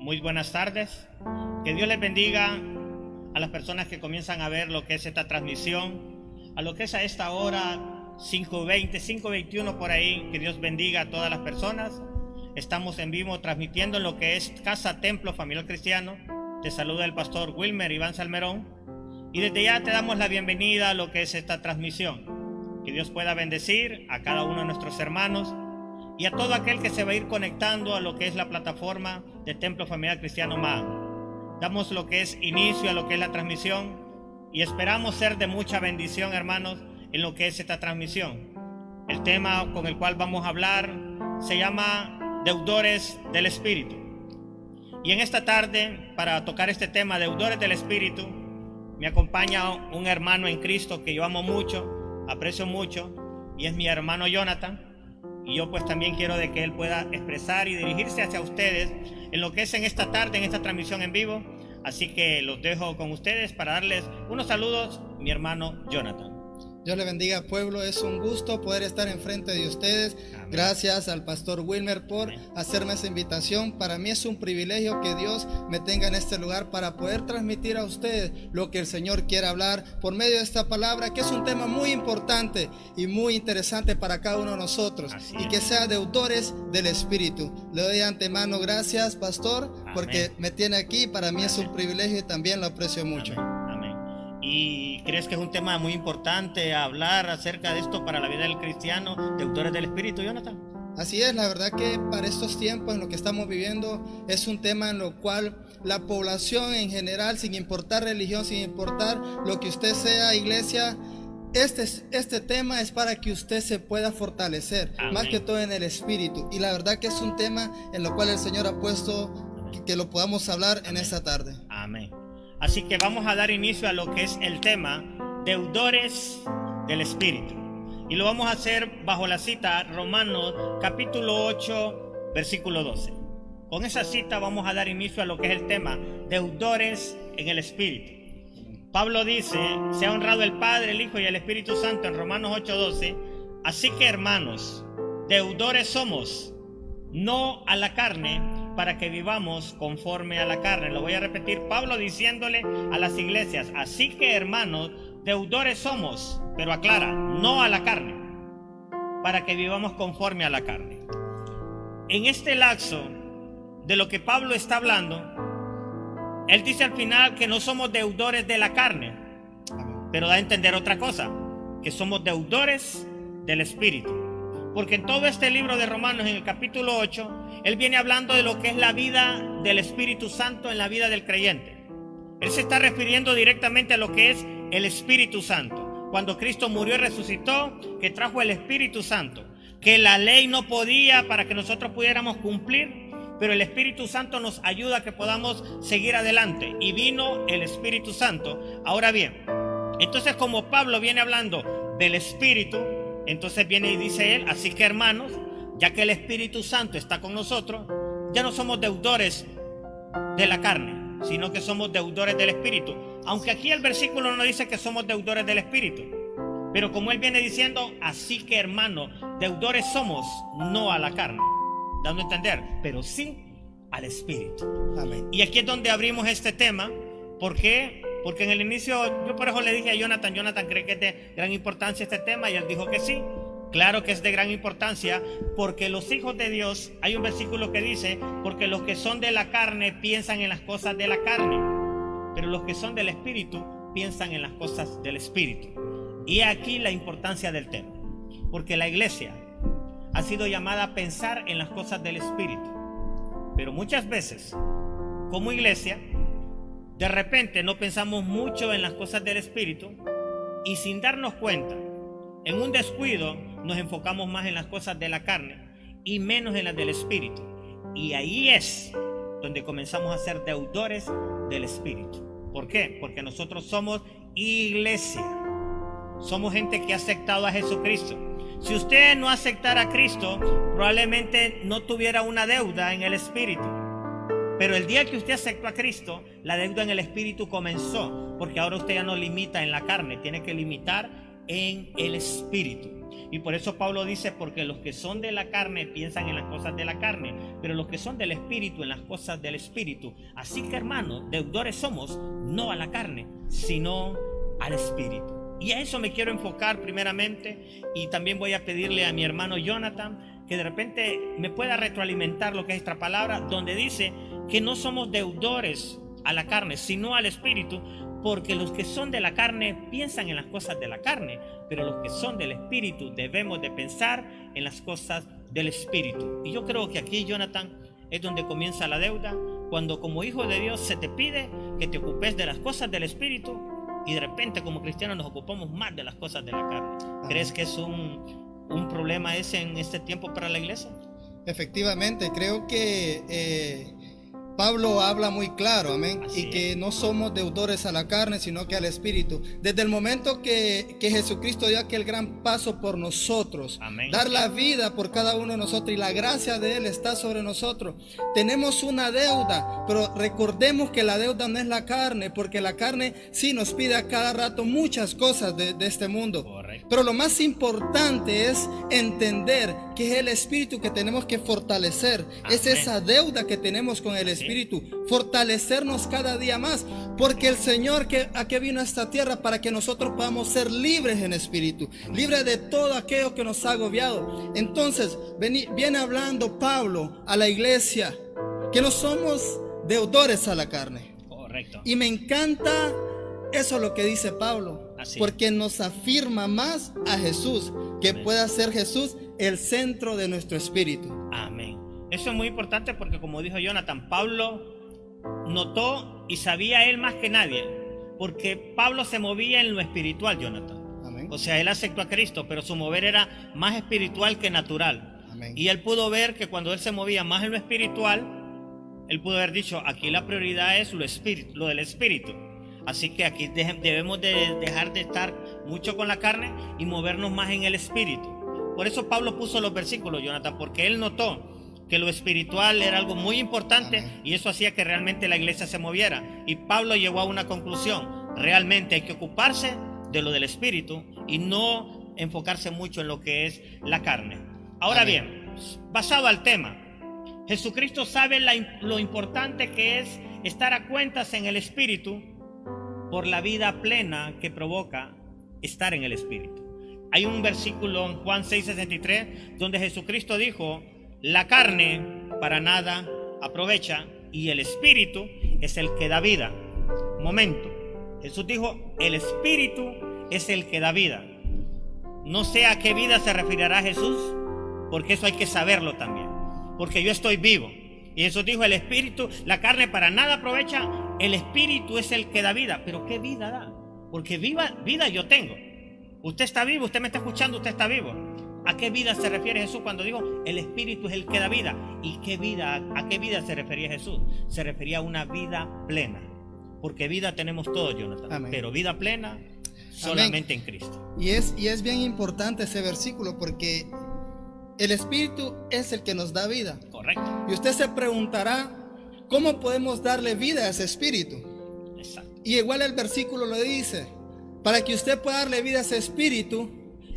Muy buenas tardes. Que Dios les bendiga a las personas que comienzan a ver lo que es esta transmisión, a lo que es a esta hora 5:20, 5:21 por ahí. Que Dios bendiga a todas las personas. Estamos en vivo transmitiendo lo que es Casa Templo Familiar Cristiano. Te saluda el pastor Wilmer Iván Salmerón y desde ya te damos la bienvenida a lo que es esta transmisión. Que Dios pueda bendecir a cada uno de nuestros hermanos y a todo aquel que se va a ir conectando a lo que es la plataforma de Templo Familiar Cristiano MAG. Damos lo que es inicio a lo que es la transmisión y esperamos ser de mucha bendición, hermanos, en lo que es esta transmisión. El tema con el cual vamos a hablar se llama Deudores del Espíritu. Y en esta tarde, para tocar este tema, Deudores del Espíritu, me acompaña un hermano en Cristo que yo amo mucho, aprecio mucho, y es mi hermano Jonathan. Y yo pues también quiero de que él pueda expresar y dirigirse hacia ustedes en lo que es en esta tarde, en esta transmisión en vivo. Así que los dejo con ustedes para darles unos saludos, mi hermano Jonathan. Dios le bendiga, pueblo. Es un gusto poder estar enfrente de ustedes. Amén. Gracias al pastor Wilmer por hacerme esa invitación. Para mí es un privilegio que Dios me tenga en este lugar para poder transmitir a ustedes lo que el Señor quiere hablar por medio de esta palabra, que es un tema muy importante y muy interesante para cada uno de nosotros. Y que sea deudores del Espíritu. Le doy de antemano gracias, pastor, porque me tiene aquí. Para mí es un privilegio y también lo aprecio mucho. ¿Y crees que es un tema muy importante hablar acerca de esto para la vida del cristiano, deudores del Espíritu, Jonathan? Así es, la verdad que para estos tiempos en lo que estamos viviendo es un tema en lo cual la población en general, sin importar religión, sin importar lo que usted sea, iglesia, este tema es para que usted se pueda fortalecer. Amén. Más que todo en el Espíritu. Y la verdad que es un tema en lo cual el Señor ha puesto que lo podamos hablar. Amén. En esta tarde. Amén. Así que vamos a dar inicio a lo que es el tema Deudores del Espíritu. Y lo vamos a hacer bajo la cita Romanos capítulo 8 versículo 12. Con esa cita vamos a dar inicio a lo que es el tema Deudores en el Espíritu. Pablo dice: sea honrado el Padre, el Hijo y el Espíritu Santo, en Romanos 8:12. Así que, hermanos, deudores somos, no a la carne, para que vivamos conforme a la carne. Lo voy a repetir, Pablo diciéndole a las iglesias: así que, hermanos, deudores somos, pero aclara, no a la carne, para que vivamos conforme a la carne. En este lapso de lo que Pablo está hablando, él dice al final que no somos deudores de la carne, pero da a entender otra cosa, que somos deudores del Espíritu. Porque en todo este libro de Romanos, en el capítulo 8, él viene hablando de lo que es la vida del Espíritu Santo en la vida del creyente. Él se está refiriendo directamente a lo que es el Espíritu Santo. Cuando Cristo murió y resucitó, que trajo el Espíritu Santo, que la ley no podía para que nosotros pudiéramos cumplir, pero el Espíritu Santo nos ayuda a que podamos seguir adelante. Y vino el Espíritu Santo. Ahora bien, entonces como Pablo viene hablando del Espíritu, entonces viene y dice él: así que, hermanos, ya que el Espíritu Santo está con nosotros, ya no somos deudores de la carne, sino que somos deudores del Espíritu. Aunque aquí el versículo no dice que somos deudores del Espíritu, pero como él viene diciendo: así que, hermanos, deudores somos, no a la carne, dando a entender, pero sí al Espíritu. Amén. Y aquí es donde abrimos este tema. ¿Por qué? Porque en el inicio, yo por eso le dije a Jonathan: Jonathan, ¿cree que es de gran importancia este tema? Y él dijo que sí. Claro que es de gran importancia, porque los hijos de Dios, hay un versículo que dice: porque los que son de la carne piensan en las cosas de la carne, pero los que son del Espíritu piensan en las cosas del Espíritu. Y aquí la importancia del tema, porque la iglesia ha sido llamada a pensar en las cosas del Espíritu, pero muchas veces, como iglesia, de repente no pensamos mucho en las cosas del Espíritu y sin darnos cuenta, en un descuido, nos enfocamos más en las cosas de la carne y menos en las del Espíritu. Y ahí es donde comenzamos a ser deudores del Espíritu. ¿Por qué? Porque nosotros somos iglesia. Somos gente que ha aceptado a Jesucristo. Si usted no aceptara a Cristo, probablemente no tuviera una deuda en el Espíritu. Pero el día que usted aceptó a Cristo, la deuda en el Espíritu comenzó. Porque ahora usted ya no limita en la carne, tiene que limitar en el Espíritu. Y por eso Pablo dice, porque los que son de la carne piensan en las cosas de la carne, pero los que son del Espíritu en las cosas del Espíritu. Así que, hermanos, deudores somos, no a la carne, sino al Espíritu. Y a eso me quiero enfocar primeramente, y también voy a pedirle a mi hermano Jonathan que de repente me pueda retroalimentar lo que es esta palabra, donde dice que no somos deudores a la carne, sino al Espíritu, porque los que son de la carne piensan en las cosas de la carne, pero los que son del Espíritu debemos de pensar en las cosas del Espíritu. Y yo creo que aquí, Jonathan, es donde comienza la deuda, cuando como hijo de Dios se te pide que te ocupes de las cosas del Espíritu y de repente como cristianos nos ocupamos más de las cosas de la carne. ¿Crees que es un problema ese en este tiempo para la iglesia? Efectivamente, creo que Pablo habla muy claro, amén, y que no somos deudores a la carne, sino que al Espíritu. Desde el momento que Jesucristo dio aquel gran paso por nosotros, amén, dar la vida por cada uno de nosotros, y la gracia de Él está sobre nosotros, tenemos una deuda, pero recordemos que la deuda no es la carne, porque la carne sí nos pide a cada rato muchas cosas de este mundo. Correcto. Pero lo más importante es entender que es el Espíritu que tenemos que fortalecer. Amén. Es esa deuda que tenemos con el Espíritu, fortalecernos cada día más, porque el Señor a que vino a esta tierra para que nosotros podamos ser libres en espíritu, libres de todo aquello que nos ha agobiado. Entonces viene hablando Pablo a la iglesia que no somos deudores a la carne. Correcto. Y me encanta eso lo que dice Pablo, porque nos afirma más a Jesús, que pueda ser Jesús el centro de nuestro espíritu. Amén. Eso es muy importante porque, como dijo Jonathan, Pablo notó y sabía él más que nadie, porque Pablo se movía en lo espiritual, Jonathan. Amén. O sea, él aceptó a Cristo, pero su mover era más espiritual que natural. Amén. Y él pudo ver que cuando él se movía más en lo espiritual, él pudo haber dicho, aquí la prioridad es lo del espíritu. Así que aquí debemos de dejar de estar mucho con la carne y movernos más en el espíritu. Por eso Pablo puso los versículos, Jonathan, porque él notó que lo espiritual era algo muy importante. Amén. Y eso hacía que realmente la iglesia se moviera. Y Pablo llegó a una conclusión: realmente hay que ocuparse de lo del espíritu y no enfocarse mucho en lo que es la carne. Ahora Amén. Bien, basado al tema, Jesucristo sabe lo importante que es estar a cuentas en el espíritu por la vida plena que provoca estar en el espíritu. Hay un versículo en Juan 6:63 donde Jesucristo dijo: la carne para nada aprovecha y el espíritu es el que da vida. Momento, Jesús dijo: el espíritu es el que da vida. No sé a qué vida se referirá Jesús, porque eso hay que saberlo también, porque yo estoy vivo. Y Jesús dijo: el espíritu, la carne para nada aprovecha, el espíritu es el que da vida. ¿Pero qué vida da? Porque vida yo tengo. Usted está vivo, usted me está escuchando, usted está vivo. ¿A qué vida se refiere Jesús cuando dijo el espíritu es el que da vida? ¿Y qué vida? ¿A qué vida se refería Jesús? Se refería a una vida plena. Porque vida tenemos todos, Jonathan. Amén. Pero vida plena solamente Amén. En Cristo. Y es bien importante ese versículo, porque el espíritu es el que nos da vida. Correcto. Y usted se preguntará, ¿cómo podemos darle vida a ese espíritu? Exacto. Y igual el versículo lo dice: para que usted pueda darle vida a ese espíritu,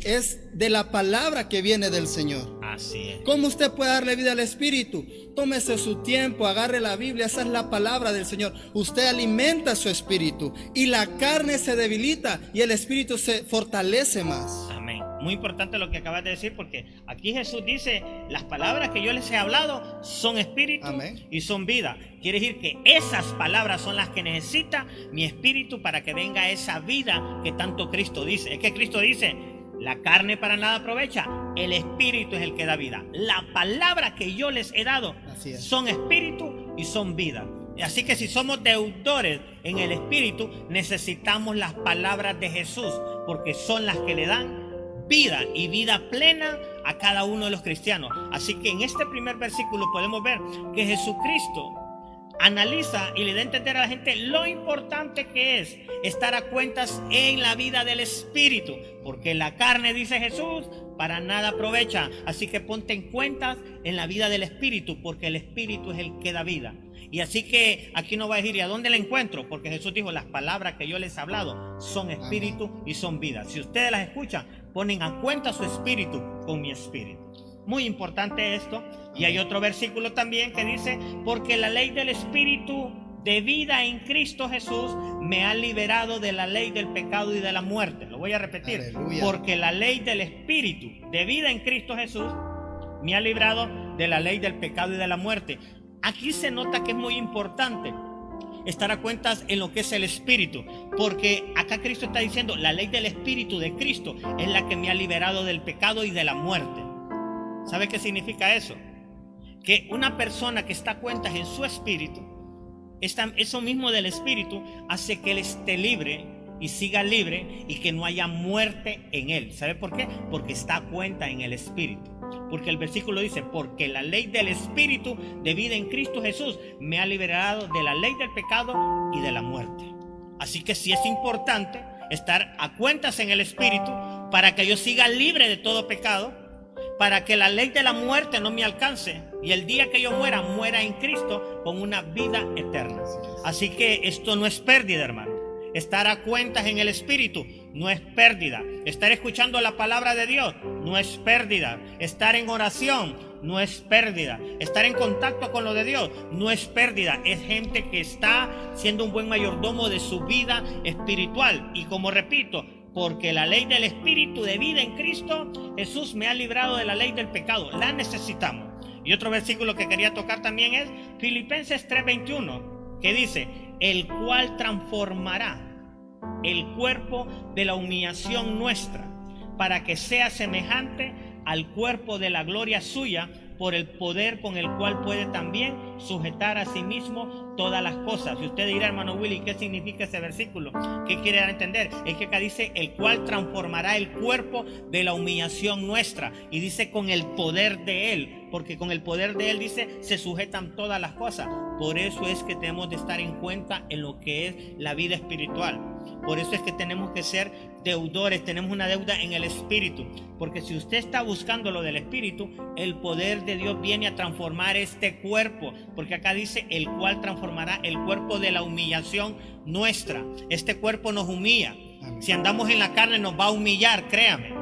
es de la palabra que viene del Señor. Así es. ¿Cómo usted puede darle vida al espíritu? Tómese su tiempo, agarre la Biblia, esa es la palabra del Señor. Usted alimenta su espíritu y la carne se debilita y el espíritu se fortalece más. Amén. Muy importante lo que acabas de decir, porque aquí Jesús dice: las palabras que yo les he hablado son espíritu Amén. Y son vida. Quiere decir que esas palabras son las que necesita mi espíritu para que venga esa vida que tanto Cristo dice. Es que Cristo dice: la carne para nada aprovecha, el espíritu es el que da vida. La palabra que yo les he dado son espíritu y son vida. Así que si somos deudores en el espíritu, necesitamos las palabras de Jesús, porque son las que le dan vida y vida plena a cada uno de los cristianos. Así que en este primer versículo podemos ver que Jesucristo analiza y le da a entender a la gente lo importante que es estar a cuentas en la vida del Espíritu, porque la carne, dice Jesús, para nada aprovecha. Así que ponte en cuentas en la vida del Espíritu, porque el Espíritu es el que da vida. Y así que aquí no va a decir, ¿y a dónde la encuentro? Porque Jesús dijo, las palabras que yo les he hablado son espíritu y son vida. Si ustedes las escuchan, ponen a cuenta su espíritu con mi espíritu. Muy importante esto. Y hay otro versículo también que dice, porque la ley del Espíritu de vida en Cristo Jesús me ha liberado de la ley del pecado y de la muerte. Lo voy a repetir. Aleluya. Porque la ley del Espíritu de vida en Cristo Jesús me ha librado de la ley del pecado y de la muerte. Aquí se nota que es muy importante estar a cuentas en lo que es el Espíritu, porque acá Cristo está diciendo, la ley del Espíritu de Cristo es la que me ha liberado del pecado y de la muerte. ¿Sabe qué significa eso? Que una persona que está a cuentas en su espíritu, eso mismo del Espíritu hace que él esté libre y siga libre y que no haya muerte en él. ¿Sabe por qué? Porque está a cuenta en el Espíritu. Porque el versículo dice, porque la ley del Espíritu de vida en Cristo Jesús me ha liberado de la ley del pecado y de la muerte. Así que sí es importante estar a cuentas en el Espíritu para que yo siga libre de todo pecado, para que la ley de la muerte no me alcance y el día que yo muera, muera en Cristo con una vida eterna. Así que esto no es pérdida, hermano. Estar a cuentas en el Espíritu no es pérdida. Estar escuchando la palabra de Dios no es pérdida. Estar en oración no es pérdida. Estar en contacto con lo de Dios no es pérdida. Es gente que está siendo un buen mayordomo de su vida espiritual. Y como repito, porque la ley del Espíritu de vida en Cristo Jesús me ha librado de la ley del pecado. La necesitamos. Y otro versículo que quería tocar también es Filipenses 3:21, que dice, el cual transformará el cuerpo de la humillación nuestra para que sea semejante al cuerpo de la gloria suya, por el poder con el cual puede también sujetar a sí mismo todas las cosas. Y usted dirá, hermano Willy, ¿qué significa ese versículo? ¿Qué quiere dar a entender? Es que acá dice, el cual transformará el cuerpo de la humillación nuestra. Y dice, con el poder de él, porque con el poder de él, dice, se sujetan todas las cosas. Por eso es que tenemos de estar en cuenta en lo que es la vida espiritual. Por eso es que tenemos que ser deudores, tenemos una deuda en el Espíritu. Porque si usted está buscando lo del Espíritu, el poder de Dios viene a transformar este cuerpo. Porque acá dice, el cual transformará el cuerpo de la humillación nuestra. Este cuerpo nos humilla. Si andamos en la carne nos va a humillar, créame.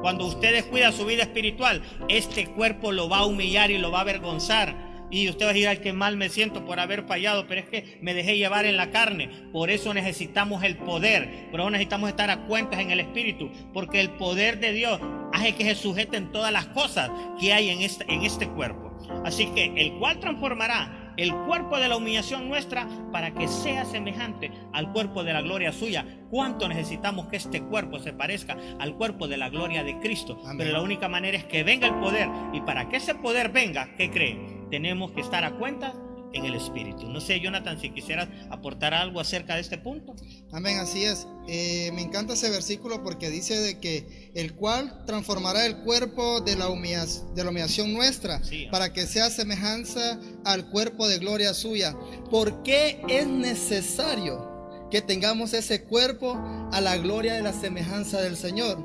Cuando usted descuida su vida espiritual, este cuerpo lo va a humillar y lo va a avergonzar. Y usted va a decir, ay, qué mal me siento por haber fallado, pero es que me dejé llevar en la carne. Por eso necesitamos el poder, por eso necesitamos estar a cuentas en el Espíritu, porque el poder de Dios hace que se sujeten todas las cosas que hay en este cuerpo. Así que el cual transformará el cuerpo de la humillación nuestra para que sea semejante al cuerpo de la gloria suya. ¿Cuánto necesitamos que este cuerpo se parezca al cuerpo de la gloria de Cristo? Amén. Pero la única manera es que venga el poder, y para que ese poder venga, ¿qué cree? Tenemos que estar a cuentas en el Espíritu. No sé, Jonathan, si quisieras aportar algo acerca de este punto. Amén, así es. Me encanta ese versículo porque dice de que el cual transformará el cuerpo de la humillación nuestra, sí, para que sea semejanza al cuerpo de gloria suya. ¿Por qué es necesario que tengamos ese cuerpo a la gloria de la semejanza del Señor?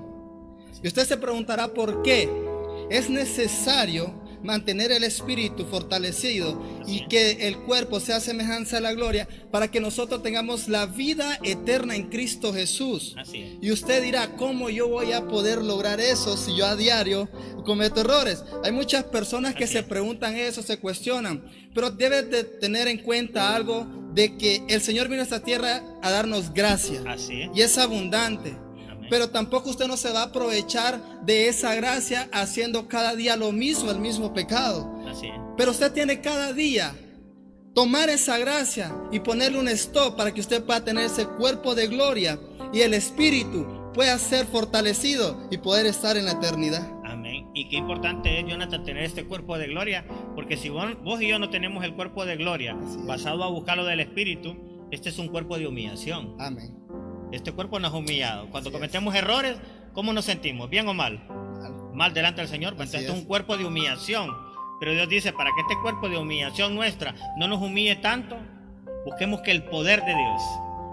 Y usted se preguntará por qué. Es necesario mantener el espíritu fortalecido y que el cuerpo sea semejanza a la gloria para que nosotros tengamos la vida eterna en Cristo Jesús. Así es. Y usted dirá, ¿cómo yo voy a poder lograr eso si yo a diario cometo errores? Hay muchas personas que se preguntan eso, se cuestionan, pero debes de tener en cuenta algo, de que el Señor vino a esta tierra a darnos gracia. Así es. Y es abundante. Pero tampoco usted no se va a aprovechar de esa gracia haciendo cada día lo mismo, el mismo pecado. Así es. Pero usted tiene cada día tomar esa gracia y ponerle un stop para que usted pueda tener ese cuerpo de gloria y el espíritu pueda ser fortalecido y poder estar en la eternidad. Amén. Y qué importante es, Jonathan, tener este cuerpo de gloria, porque si vos y yo no tenemos el cuerpo de gloria basado a buscar lo del espíritu, este es un cuerpo de humillación. Amén. Este cuerpo nos ha humillado. Cuando cometemos errores, ¿cómo nos sentimos? ¿Bien o mal? Mal delante del Señor. Pues este es un cuerpo de humillación. Pero Dios dice, para que este cuerpo de humillación nuestra no nos humille tanto, busquemos que el poder de Dios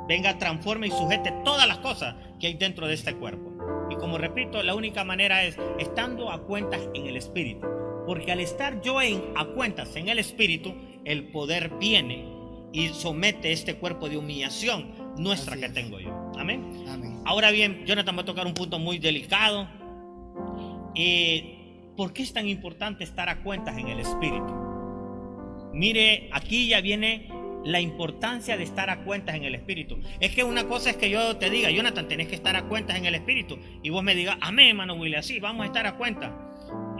venga, transforme y sujete todas las cosas que hay dentro de este cuerpo. Y como repito, la única manera es estando a cuentas en el Espíritu. Porque al estar yo a cuentas en el Espíritu, el poder viene y somete este cuerpo de humillación nuestra que tengo yo. Amén. Amén. Ahora bien, Jonathan va a tocar un punto muy delicado. ¿Por qué es tan importante estar a cuentas en el Espíritu? Mire, aquí ya viene la importancia de estar a cuentas en el Espíritu. Es que una cosa es que yo te diga, Jonathan, tenés que estar a cuentas en el Espíritu, y vos me digas, amén, hermano Willy, así vamos a estar a cuentas.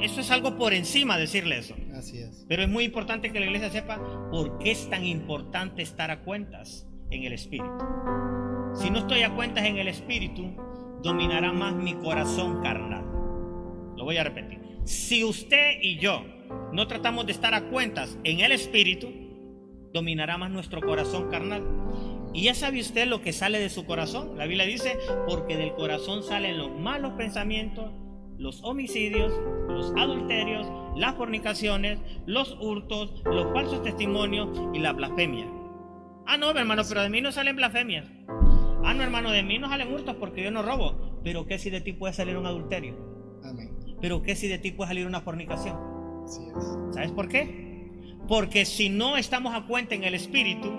Eso es algo por encima decirle eso. Así es. Pero es muy importante que la iglesia sepa por qué es tan importante estar a cuentas en el Espíritu. Si no estoy a cuentas en el Espíritu, dominará más mi corazón carnal. Lo voy a repetir. Si usted y yo no tratamos de estar a cuentas en el Espíritu, dominará más nuestro corazón carnal. Y ya sabe usted lo que sale de su corazón. La Biblia dice, porque del corazón salen los malos pensamientos, los homicidios, los adulterios, las fornicaciones, los hurtos, los falsos testimonios y la blasfemia. Ah, no, hermano, pero de mí no salen blasfemias. Ah, no, hermano, de mí no salen hurtos porque yo no robo. Pero ¿qué si de ti puede salir un adulterio? Amén. Pero ¿qué si de ti puede salir una fornicación? Así es. ¿Sabes por qué? Porque si no estamos a cuenta en el Espíritu,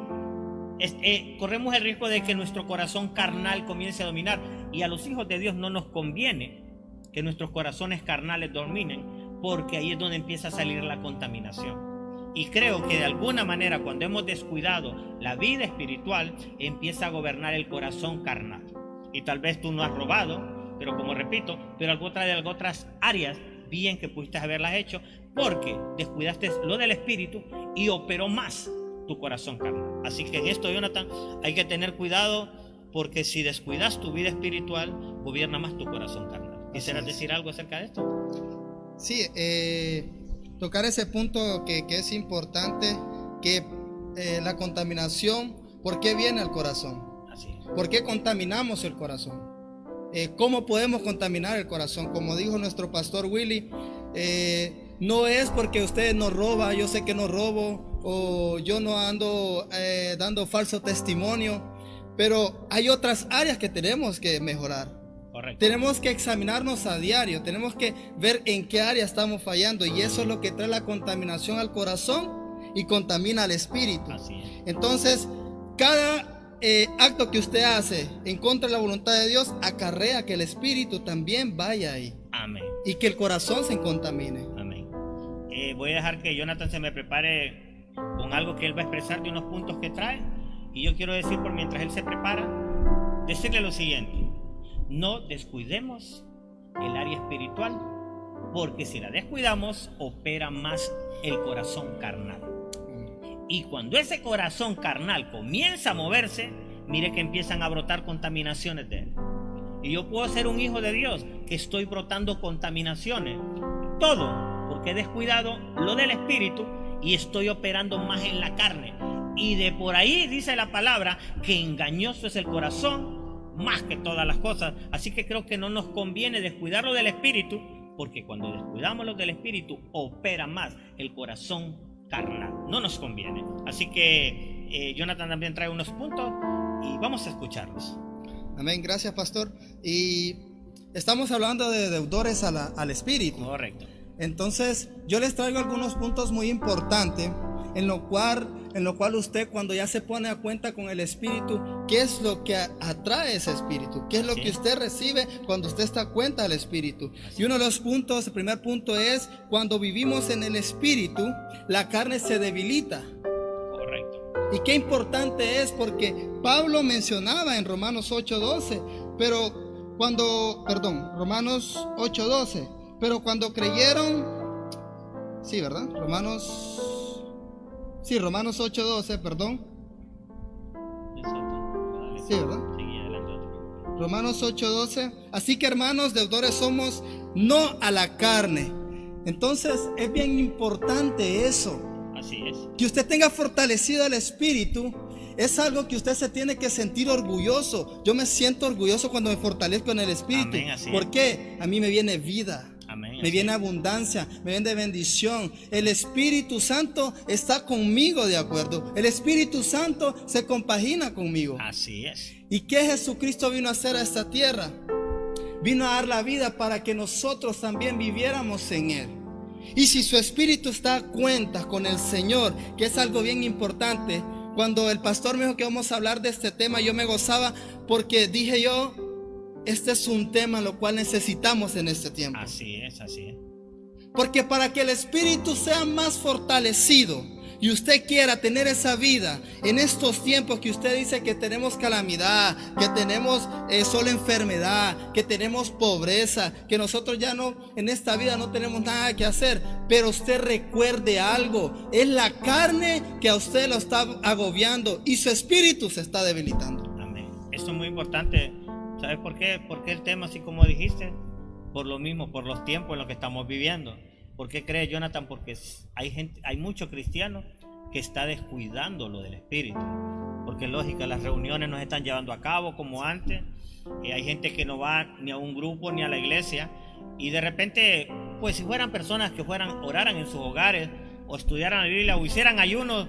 corremos el riesgo de que nuestro corazón carnal comience a dominar. Y a los hijos de Dios no nos conviene que nuestros corazones carnales dominen, porque ahí es donde empieza a salir la contaminación. Y creo que de alguna manera, cuando hemos descuidado la vida espiritual, empieza a gobernar el corazón carnal. Y tal vez tú no has robado, pero como repito, pero otras áreas bien que pudiste haberlas hecho, porque descuidaste lo del Espíritu y operó más tu corazón carnal. Así que en esto, Jonathan, hay que tener cuidado, porque si descuidas tu vida espiritual, gobierna más tu corazón carnal. ¿Quisieras decir algo acerca de esto? Sí, tocar ese punto que es importante, que la contaminación, ¿por qué viene al corazón? Así es. ¿Por qué contaminamos el corazón? ¿Cómo podemos contaminar el corazón? Como dijo nuestro pastor Willy, no es porque usted no roba, yo sé que no robo, o yo no ando dando falso testimonio, pero hay otras áreas que tenemos que mejorar. Correcto. Tenemos que examinarnos a diario, tenemos que ver en qué área estamos fallando, y eso es lo que trae la contaminación al corazón y contamina al espíritu. Así es. Entonces, cada acto que usted hace en contra de la voluntad de Dios acarrea que el espíritu también vaya ahí. Amén. Y que el corazón se contamine. Amén. Voy a dejar que Jonathan se me prepare con algo que él va a expresar de unos puntos que trae. Y yo quiero decir, por mientras él se prepara, decirle lo siguiente: no descuidemos el área espiritual, porque si la descuidamos, opera más el corazón carnal. Y cuando ese corazón carnal comienza a moverse, mire que empiezan a brotar contaminaciones de él. Y yo puedo ser un hijo de Dios que estoy brotando contaminaciones. Todo porque he descuidado lo del espíritu y estoy operando más en la carne. Y de por ahí dice la palabra que engañoso es el corazón más que todas las cosas. Así que creo que no nos conviene descuidar lo del espíritu, porque cuando descuidamos lo del espíritu opera más el corazón carnal. No nos conviene. Así que Jonathan también trae unos puntos y vamos a escucharlos. Amén, gracias pastor. Y estamos hablando de deudores al espíritu. Correcto. Entonces yo les traigo algunos puntos muy importantes en lo cual usted, cuando ya se pone a cuenta con el espíritu, ¿qué es lo que atrae ese espíritu? ¿Qué es lo que usted recibe cuando usted está a cuenta del espíritu? Y uno de los puntos, el primer punto es: cuando vivimos en el espíritu, la carne se debilita. Correcto. Y qué importante es, porque Pablo mencionaba en Romanos 8:12, Romanos 8:12, pero cuando creyeron, sí, ¿verdad? Romanos 8:12, perdón. Sí, ¿verdad? Romanos 8:12. Así que, hermanos, deudores somos, no a la carne. Entonces es bien importante eso. Así es. Que usted tenga fortalecido el espíritu es algo que usted se tiene que sentir orgulloso. Yo me siento orgulloso cuando me fortalezco en el espíritu. Amén, así ¿Por qué? A mí me viene vida. Amén. me viene abundancia, me viene bendición. El Espíritu Santo está conmigo, de acuerdo. El Espíritu Santo se compagina conmigo. Así es. ¿Y qué Jesucristo vino a hacer a esta tierra? Vino a dar la vida para que nosotros también viviéramos en Él. Y si su Espíritu está a cuenta con el Señor, que es algo bien importante, cuando el pastor me dijo que vamos a hablar de este tema, yo me gozaba porque dije yo, este es un tema lo cual necesitamos en este tiempo. Así es, así es. Porque para que el Espíritu sea más fortalecido y usted quiera tener esa vida en estos tiempos que usted dice que tenemos calamidad, que tenemos solo enfermedad, que tenemos pobreza, que nosotros ya no, en esta vida no tenemos nada que hacer, pero usted recuerde algo, es la carne que a usted lo está agobiando y su espíritu se está debilitando. Amén. Esto es muy importante. ¿Sabes por qué? Porque el tema, así como dijiste, por lo mismo, por los tiempos en los que estamos viviendo. ¿Por qué cree Jonathan? Porque hay muchos cristianos que está descuidando lo del espíritu. Porque lógica, las reuniones no se están llevando a cabo como antes. Hay gente que no va ni a un grupo ni a la iglesia. Y de repente, pues si fueran personas que oraran en sus hogares, o estudiaran la Biblia, o hicieran ayunos,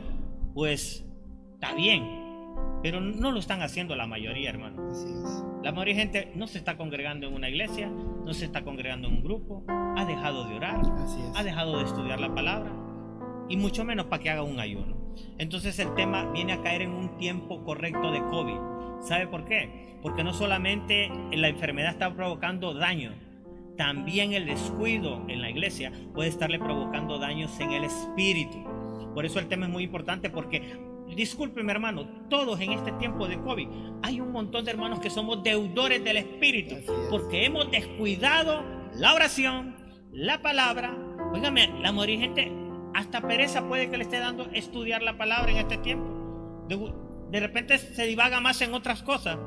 pues está bien. Pero no lo están haciendo la mayoría, hermano. Así es. La mayoría de gente no se está congregando en una iglesia, no se está congregando en un grupo, ha dejado de orar, ha dejado de estudiar la palabra y mucho menos para que haga un ayuno. Entonces el tema viene a caer en un tiempo correcto de COVID. ¿Sabe por qué? Porque no solamente la enfermedad está provocando daño, también el descuido en la iglesia puede estarle provocando daños en el espíritu. Por eso el tema es muy importante, porque discúlpeme, hermano, todos en este tiempo de COVID hay un montón de hermanos que somos deudores del espíritu porque hemos descuidado la oración, la palabra. Óigame, la mayoría de gente hasta pereza puede que le esté dando estudiar la palabra en este tiempo. De repente se divaga más en otras cosas,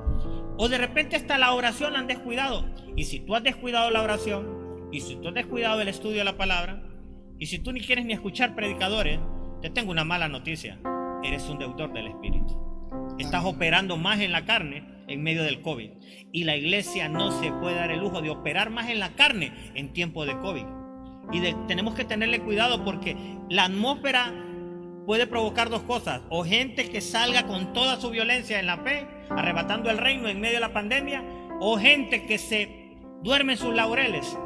o de repente hasta la oración la han descuidado. Y si tú has descuidado la oración, y si tú has descuidado el estudio de la palabra, y si tú ni quieres ni escuchar predicadores, te tengo una mala noticia: eres un deudor del espíritu. Estás operando más en la carne en medio del COVID. Y la iglesia no se puede dar el lujo de operar más en la carne en tiempo de COVID. Y tenemos que tenerle cuidado, porque la atmósfera puede provocar dos cosas: o gente que salga con toda su violencia en la fe, arrebatando el reino en medio de la pandemia, o gente que se duerme en sus laureles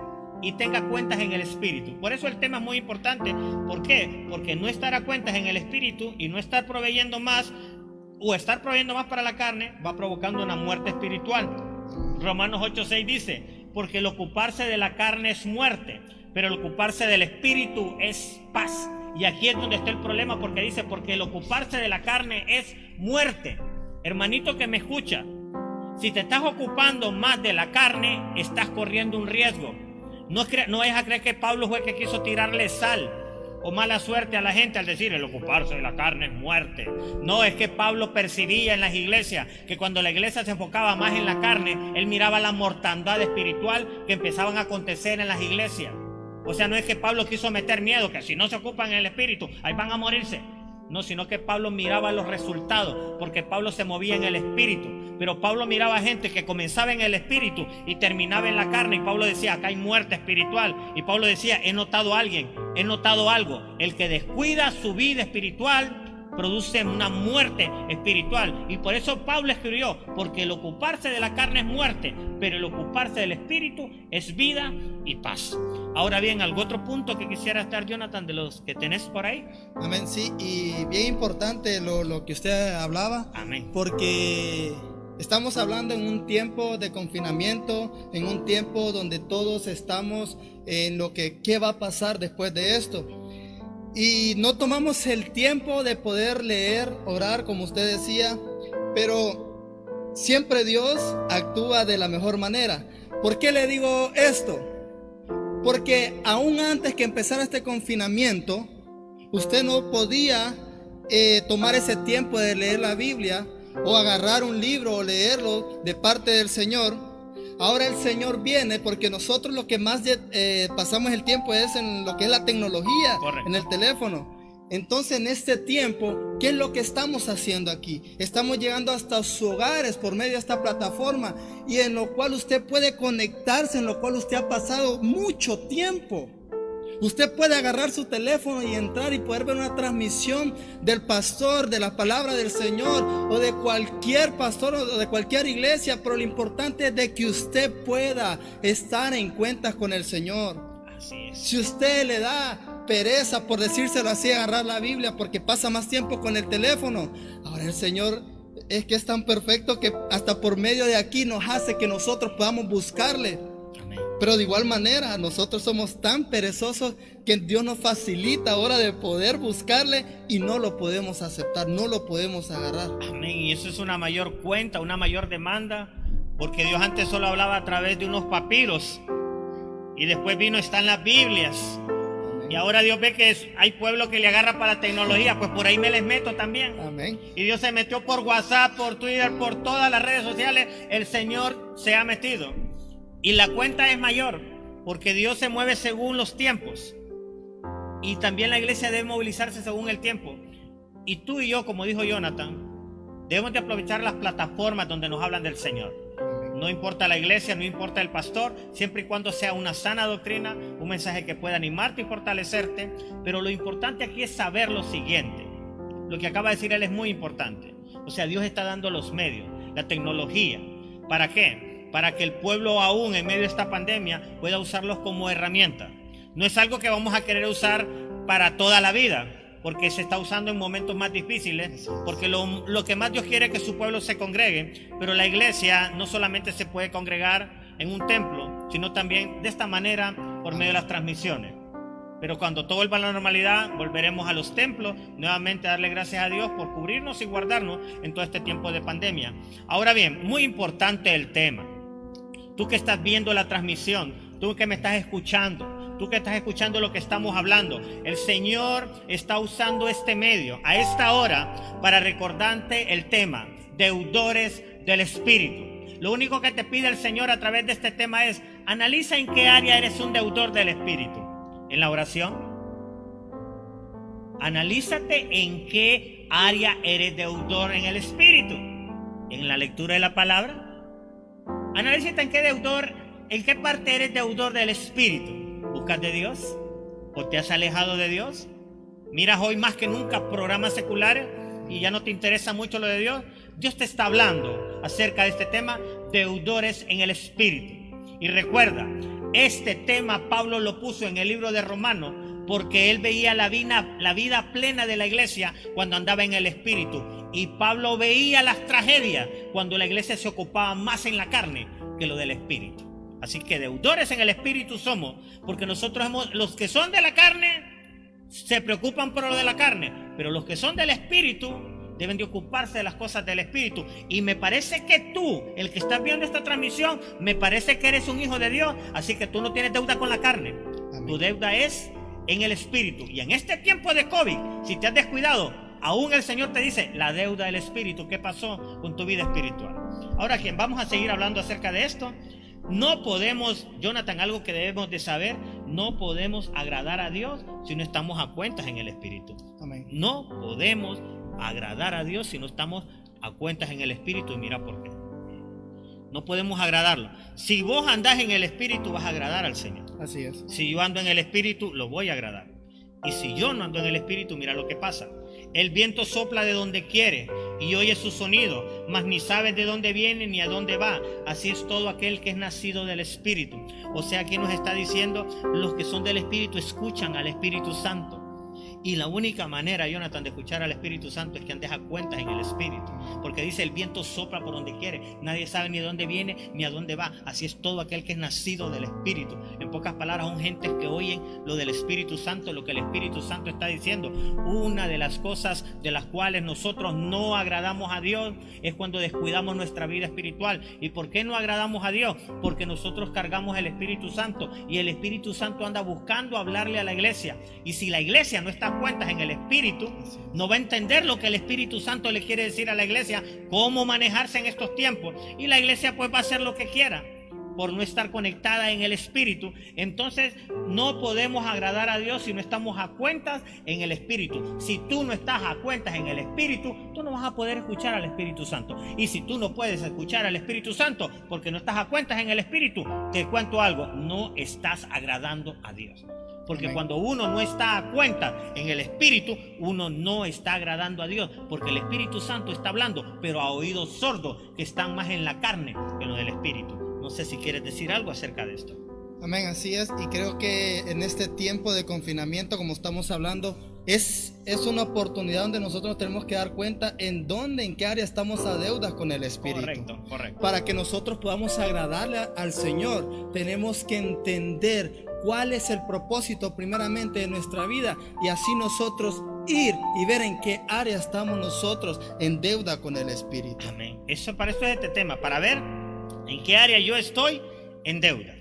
y tenga cuentas en el espíritu. Por eso el tema es muy importante. ¿Por qué? Porque no estar a cuentas en el espíritu y no estar proveyendo más, o estar proveyendo más para la carne, va provocando una muerte espiritual. Romanos 8:6 dice: porque el ocuparse de la carne es muerte, pero el ocuparse del espíritu es paz. Y aquí es donde está el problema, porque dice: porque el ocuparse de la carne es muerte. Hermanito que me escucha, si te estás ocupando más de la carne, estás corriendo un riesgo. No vayas a creer que Pablo fue el que quiso tirarle sal o mala suerte a la gente al decir el ocuparse de la carne es muerte. No, es que Pablo percibía en las iglesias que cuando la iglesia se enfocaba más en la carne, él miraba la mortandad espiritual que empezaban a acontecer en las iglesias. O sea, no es que Pablo quiso meter miedo, que si no se ocupan en el espíritu, ahí van a morirse. No, sino que Pablo miraba los resultados, porque Pablo se movía en el espíritu. Pero Pablo miraba gente que comenzaba en el espíritu y terminaba en la carne. Y Pablo decía: acá hay muerte espiritual. Y Pablo decía: he notado algo. El que descuida su vida espiritual produce una muerte espiritual. Y por eso Pablo escribió: porque el ocuparse de la carne es muerte, pero el ocuparse del espíritu es vida y paz. Ahora bien, ¿algún otro punto que quisiera estar, Jonathan, de los que tenés por ahí? Amén, sí, y bien importante lo que usted hablaba. Amén. Porque estamos hablando en un tiempo de confinamiento, en un tiempo donde todos estamos en lo que qué va a pasar después de esto. Y no tomamos el tiempo de poder leer, orar, como usted decía, pero siempre Dios actúa de la mejor manera. ¿Por qué le digo esto? Porque aún antes que empezara este confinamiento, usted no podía tomar ese tiempo de leer la Biblia o agarrar un libro o leerlo de parte del Señor. Ahora el Señor viene, porque nosotros lo que más pasamos el tiempo es en lo que es la tecnología. Correcto. En el teléfono. Entonces, en este tiempo, ¿qué es lo que estamos haciendo aquí? Estamos llegando hasta sus hogares por medio de esta plataforma, y en lo cual usted puede conectarse, en lo cual usted ha pasado mucho tiempo. Usted puede agarrar su teléfono y entrar y poder ver una transmisión del pastor, de la palabra del Señor, o de cualquier pastor o de cualquier iglesia, pero lo importante es de que usted pueda estar en cuentas con el Señor. Así es. Si usted le da pereza, por decírselo así, agarrar la Biblia porque pasa más tiempo con el teléfono, ahora el Señor es que es tan perfecto que hasta por medio de aquí nos hace que nosotros podamos buscarle. Amén. Pero de igual manera, nosotros somos tan perezosos que Dios nos facilita ahora de poder buscarle y no lo podemos aceptar, no lo podemos agarrar. Amén. Y eso es una mayor cuenta, una mayor demanda, porque Dios antes solo hablaba a través de unos papiros y después están las Biblias. Y ahora Dios ve que hay pueblo que le agarra para la tecnología, pues por ahí me les meto también. Amén. Y Dios se metió por WhatsApp, por Twitter, por todas las redes sociales. El Señor se ha metido. Y la cuenta es mayor, porque Dios se mueve según los tiempos. Y también la iglesia debe movilizarse según el tiempo. Y tú y yo, como dijo Jonathan, debemos de aprovechar las plataformas donde nos hablan del Señor. No importa la iglesia, no importa el pastor, siempre y cuando sea una sana doctrina, un mensaje que pueda animarte y fortalecerte. Pero lo importante aquí es saber lo siguiente. Lo que acaba de decir él es muy importante. O sea, Dios está dando los medios, la tecnología. ¿Para qué? Para que el pueblo aún en medio de esta pandemia pueda usarlos como herramienta. No es algo que vamos a querer usar para toda la vida, porque se está usando en momentos más difíciles, porque lo que más Dios quiere es que su pueblo se congregue. Pero la iglesia no solamente se puede congregar en un templo, sino también de esta manera por medio de las transmisiones. Pero cuando todo vuelva a la normalidad, volveremos a los templos, nuevamente a darle gracias a Dios por cubrirnos y guardarnos en todo este tiempo de pandemia. Ahora bien, muy importante el tema. Tú que estás viendo la transmisión, tú que me estás escuchando, tú que estás escuchando lo que estamos hablando, el Señor está usando este medio a esta hora para recordarte el tema, deudores del Espíritu. Lo único que te pide el Señor a través de este tema es: analiza en qué área eres un deudor del Espíritu. En la oración, analízate en qué área eres deudor en el Espíritu. En la lectura de la palabra, analízate en qué parte eres deudor del Espíritu. ¿Buscas de Dios? ¿O te has alejado de Dios? ¿Miras hoy más que nunca programas seculares y ya no te interesa mucho lo de Dios? Dios te está hablando acerca de este tema, deudores en el Espíritu. Y recuerda, este tema Pablo lo puso en el libro de Romanos porque él veía la vida plena de la iglesia cuando andaba en el Espíritu. Y Pablo veía las tragedias cuando la iglesia se ocupaba más en la carne que lo del Espíritu. Así que deudores en el Espíritu somos, porque nosotros los que son de la carne se preocupan por lo de la carne, pero los que son del Espíritu deben de ocuparse de las cosas del Espíritu. Y me parece que tú, el que estás viendo esta transmisión, me parece que eres un hijo de Dios, así que tú no tienes deuda con la carne. Amén. Tu deuda es en el Espíritu. Y en este tiempo de COVID, si te has descuidado, aún el Señor te dice la deuda del Espíritu. ¿Qué pasó con tu vida espiritual? Ahora bien, vamos a seguir hablando acerca de esto. No podemos, Jonathan, algo que debemos de saber, no podemos agradar a Dios si no estamos a cuentas en el Espíritu. Amén. No podemos agradar a Dios si no estamos a cuentas en el Espíritu, y mira por qué. No podemos agradarlo. Si vos andás en el Espíritu, vas a agradar al Señor. Así es. Si yo ando en el Espíritu, lo voy a agradar. Y si yo no ando en el Espíritu, mira lo que pasa. El viento sopla de donde quiere y oye su sonido, mas ni sabes de dónde viene ni a dónde va. Así es todo aquel que es nacido del Espíritu. O sea, aquí nos está diciendo, los que son del Espíritu escuchan al Espíritu Santo. Y la única manera, Jonathan, de escuchar al Espíritu Santo es que andes a cuentas en el Espíritu. Porque dice, el viento sopla por donde quiere. Nadie sabe ni de dónde viene ni a dónde va. Así es todo aquel que es nacido del Espíritu. En pocas palabras, son gentes que oyen lo del Espíritu Santo, lo que el Espíritu Santo está diciendo. Una de las cosas de las cuales nosotros no agradamos a Dios es cuando descuidamos nuestra vida espiritual. ¿Y por qué no agradamos a Dios? Porque nosotros cargamos el Espíritu Santo y el Espíritu Santo anda buscando hablarle a la iglesia. Y si la iglesia no está cuentas en el Espíritu, no va a entender lo que el Espíritu Santo le quiere decir a la iglesia, cómo manejarse en estos tiempos, y la iglesia pues va a hacer lo que quiera. por no estar conectada en el Espíritu, entonces no podemos agradar a Dios si no estamos a cuentas en el Espíritu. Si tú no estás a cuentas en el Espíritu, tú no vas a poder escuchar al Espíritu Santo. Y si tú no puedes escuchar al Espíritu Santo porque no estás a cuentas en el Espíritu, te cuento algo, no estás agradando a Dios. Porque Amén. cuando uno no está a cuenta en el Espíritu, uno no está agradando a Dios, porque el Espíritu Santo está hablando, pero a oídos sordos que están más en la carne que en lo del Espíritu. No sé si quieres decir algo acerca de esto. Amén, así es. Y creo que en este tiempo de confinamiento, como estamos hablando, es una oportunidad donde nosotros tenemos que dar cuenta en qué área estamos a deudas con el Espíritu. Correcto. Para que nosotros podamos agradarle al Señor, tenemos que entender cuál es el propósito primeramente de nuestra vida y así nosotros ir y ver en qué área estamos nosotros en deuda con el Espíritu. Amén. Para eso es este tema, para ver en qué área yo estoy en deuda.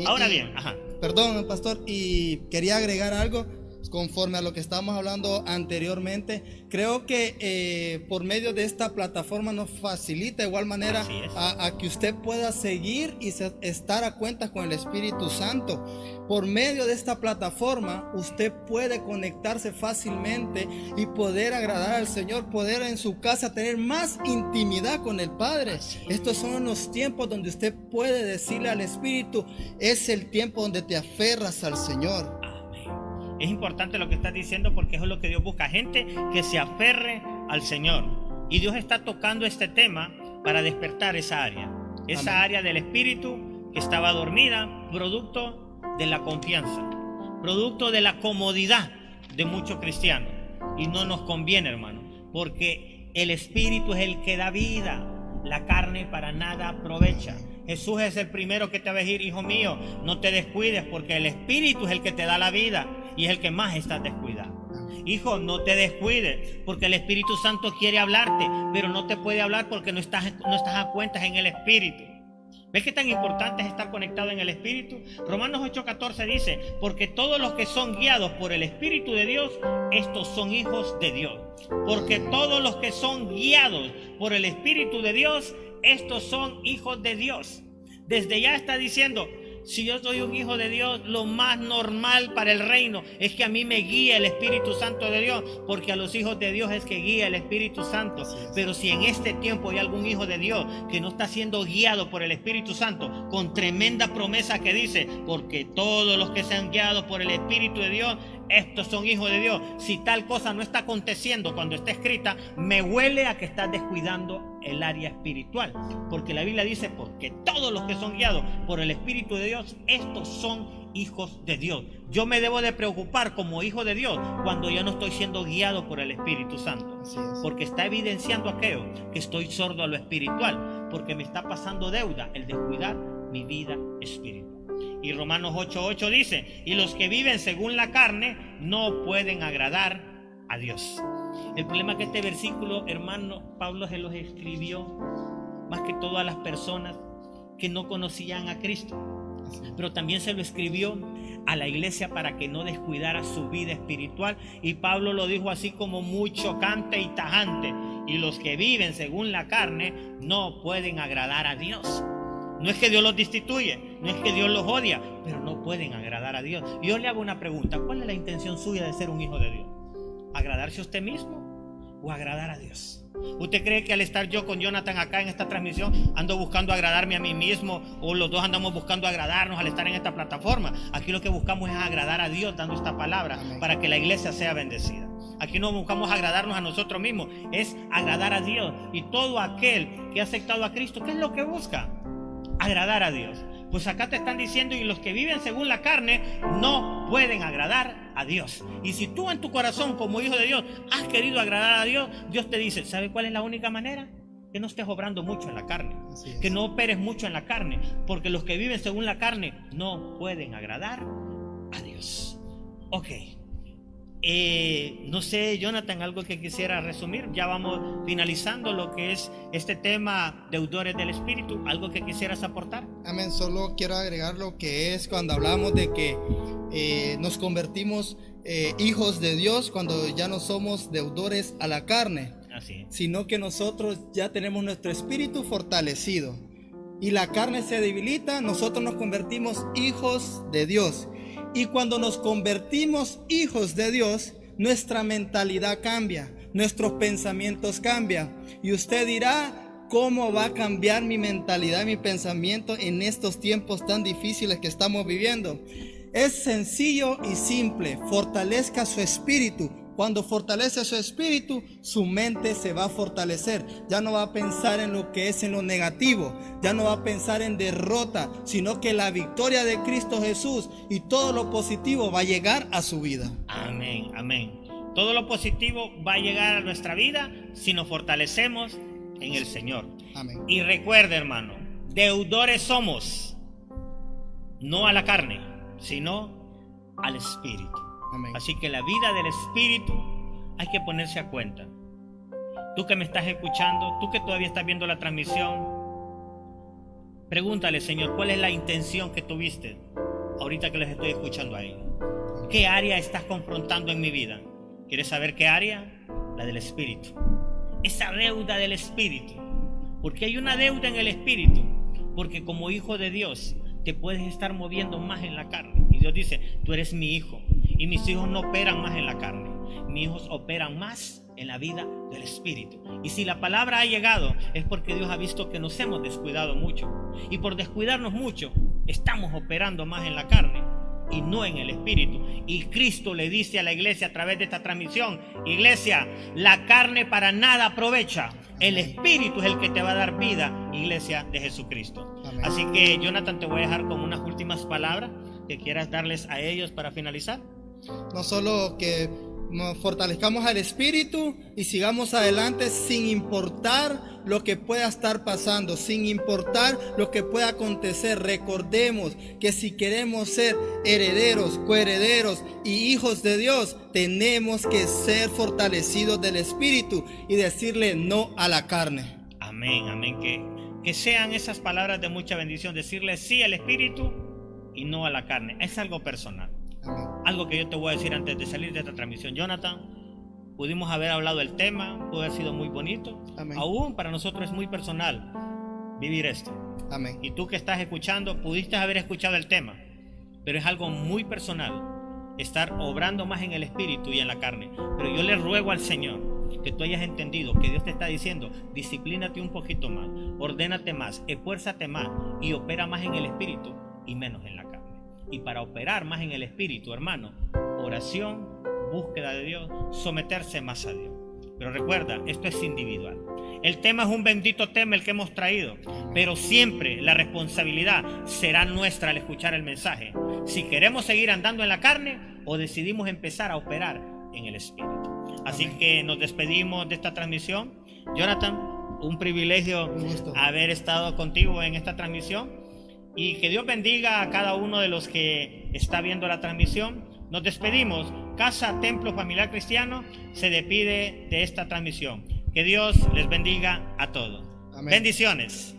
Ahora bien, perdón, pastor, y quería agregar algo conforme a lo que estábamos hablando anteriormente. Creo que por medio de esta plataforma nos facilita de igual manera a que usted pueda seguir y estar a cuentas con el Espíritu Santo. Por medio de esta plataforma usted puede conectarse fácilmente y poder agradar al Señor, poder en su casa tener más intimidad con el Padre. Estos son los tiempos donde usted puede decirle al Espíritu, es el tiempo donde te aferras al Señor. Es importante lo que estás diciendo porque eso es lo que Dios busca, gente que se aferre al Señor. Y Dios está tocando este tema para despertar esa área. Esa área del Espíritu que estaba dormida, producto de la confianza, producto de la comodidad de muchos cristianos. Y no nos conviene, hermano, porque el Espíritu es el que da vida. La carne para nada aprovecha. Jesús es el primero que te va a decir, hijo mío, no te descuides porque el Espíritu es el que te da la vida y es el que más estás descuidado. Hijo, no te descuides porque el Espíritu Santo quiere hablarte, pero no te puede hablar porque no estás a cuentas en el Espíritu. ¿Ves qué tan importante es estar conectado en el Espíritu? Romanos 8:14 dice, porque todos los que son guiados por el Espíritu de Dios, estos son hijos de Dios. Porque todos los que son guiados por el Espíritu de Dios, estos son hijos de Dios. Desde ya está diciendo, si yo soy un hijo de Dios, lo más normal para el reino es que a mí me guíe el Espíritu Santo de Dios, porque a los hijos de Dios es que guía el Espíritu Santo. Pero si en este tiempo hay algún hijo de Dios que no está siendo guiado por el Espíritu Santo, con tremenda promesa que dice, porque todos los que sean guiados por el Espíritu de Dios, estos son hijos de Dios. Si tal cosa no está aconteciendo cuando está escrita, me huele a que estás descuidando el área espiritual, porque la Biblia dice, porque todos los que son guiados por el Espíritu de Dios, estos son hijos de Dios. Yo me debo de preocupar como hijo de Dios cuando yo no estoy siendo guiado por el Espíritu Santo, porque está evidenciando aquello que estoy sordo a lo espiritual, porque me está pasando deuda el descuidar mi vida espiritual. Y Romanos 8:8 dice, y los que viven según la carne no pueden agradar a Dios. El problema es que este versículo, hermano, Pablo se los escribió más que todo a las personas que no conocían a Cristo, pero también se lo escribió a la iglesia para que no descuidara su vida espiritual. Y Pablo lo dijo así como muy chocante y tajante, y los que viven según la carne no pueden agradar a Dios. No es que Dios los destituye, no es que Dios los odia, pero no pueden agradar a Dios. Y yo le hago una pregunta, ¿cuál es la intención suya de ser un hijo de Dios? ¿Agradarse a usted mismo o agradar a Dios? ¿Usted cree que al estar yo con Jonathan acá en esta transmisión ando buscando agradarme a mí mismo, o los dos andamos buscando agradarnos al estar en esta plataforma? Aquí lo que buscamos es agradar a Dios dando esta palabra para que la iglesia sea bendecida. Aquí no buscamos agradarnos a nosotros mismos, es agradar a Dios. Y todo aquel que ha aceptado a Cristo, ¿qué es lo que busca? Agradar a Dios. Pues acá te están diciendo, y los que viven según la carne no pueden agradar a Dios. Y si tú en tu corazón como hijo de Dios has querido agradar a Dios, Dios te dice, ¿sabe cuál es la única manera? Que no estés obrando mucho en la carne, que no operes mucho en la carne, porque los que viven según la carne no pueden agradar a Dios. Ok. No sé, Jonathan, algo que quisiera resumir. Ya vamos finalizando lo que es este tema, deudores del Espíritu. ¿Algo que quisieras aportar? Amén, solo quiero agregar lo que es cuando hablamos de que nos convertimos hijos de Dios cuando ya no somos deudores a la carne. Así es. Sino que nosotros ya tenemos nuestro espíritu fortalecido. y la carne se debilita, nosotros nos convertimos hijos de Dios. Y cuando nos convertimos hijos de Dios, nuestra mentalidad cambia, nuestros pensamientos cambian. Y usted dirá, ¿cómo va a cambiar mi mentalidad, mi pensamiento en estos tiempos tan difíciles que estamos viviendo? Es sencillo y simple. Fortalezca su espíritu. Cuando fortalece su espíritu, su mente se va a fortalecer. Ya no va a pensar en lo que es en lo negativo. Ya no va a pensar en derrota, sino que la victoria de Cristo Jesús y todo lo positivo va a llegar a su vida. Amén, amén. Todo lo positivo va a llegar a nuestra vida si nos fortalecemos en el Señor. Amén. Y recuerde, hermano, deudores somos, no a la carne, sino al Espíritu. Amén. Así que la vida del Espíritu hay que ponerse a cuenta. Tú que me estás escuchando, tú que todavía estás viendo la transmisión, pregúntale, Señor, ¿cuál es la intención que tuviste ahorita que les estoy escuchando a ellos? ¿Qué área estás confrontando en mi vida? ¿Quieres saber qué área? La del Espíritu. Esa deuda del Espíritu. Porque hay una deuda en el Espíritu. Porque como hijo de Dios te puedes estar moviendo más en la carne. Y Dios dice, tú eres mi hijo. Y mis hijos no operan más en la carne. Mis hijos operan más en la vida del Espíritu. Y si la palabra ha llegado, es porque Dios ha visto que nos hemos descuidado mucho. Y por descuidarnos mucho, estamos operando más en la carne y no en el Espíritu. Y Cristo le dice a la iglesia a través de esta transmisión: iglesia, la carne para nada aprovecha. El Espíritu es el que te va a dar vida, iglesia de Jesucristo. Amén. Así que, Jonathan, te voy a dejar con unas últimas palabras que quieras darles a ellos para finalizar. No solo que nos fortalezcamos al espíritu y sigamos adelante sin importar lo que pueda estar pasando, sin importar lo que pueda acontecer. Recordemos que si queremos ser herederos, coherederos y hijos de Dios, tenemos que ser fortalecidos del espíritu y decirle no a la carne. Amén, amén. Que sean esas palabras de mucha bendición. Decirle sí al espíritu y no a la carne. Es algo personal. Amén. Algo que yo te voy a decir antes de salir de esta transmisión, Jonathan. Pudimos haber hablado del tema, pudo haber sido muy bonito. Amén. Aún para nosotros es muy personal vivir esto. Amén. Y tú que estás escuchando, pudiste haber escuchado el tema, pero es algo muy personal estar obrando más en el espíritu y en la carne. Pero yo le ruego al Señor que tú hayas entendido que Dios te está diciendo: disciplínate un poquito más, ordénate más, esfuérzate más y opera más en el espíritu y menos en la carne. Y para operar más en el espíritu, hermano, oración, búsqueda de Dios, someterse más a Dios. Pero recuerda, esto es individual. El tema es un bendito tema el que hemos traído, pero siempre la responsabilidad será nuestra al escuchar el mensaje. Si queremos seguir andando en la carne o decidimos empezar a operar en el espíritu. Así Amén. que nos despedimos de esta transmisión. Jonathan, un privilegio Un gusto. haber estado contigo en esta transmisión. Y que Dios bendiga a cada uno de los que está viendo la transmisión. Nos despedimos. Casa Templo Familiar Cristiano se despide de esta transmisión. Que Dios les bendiga a todos. Amén. Bendiciones.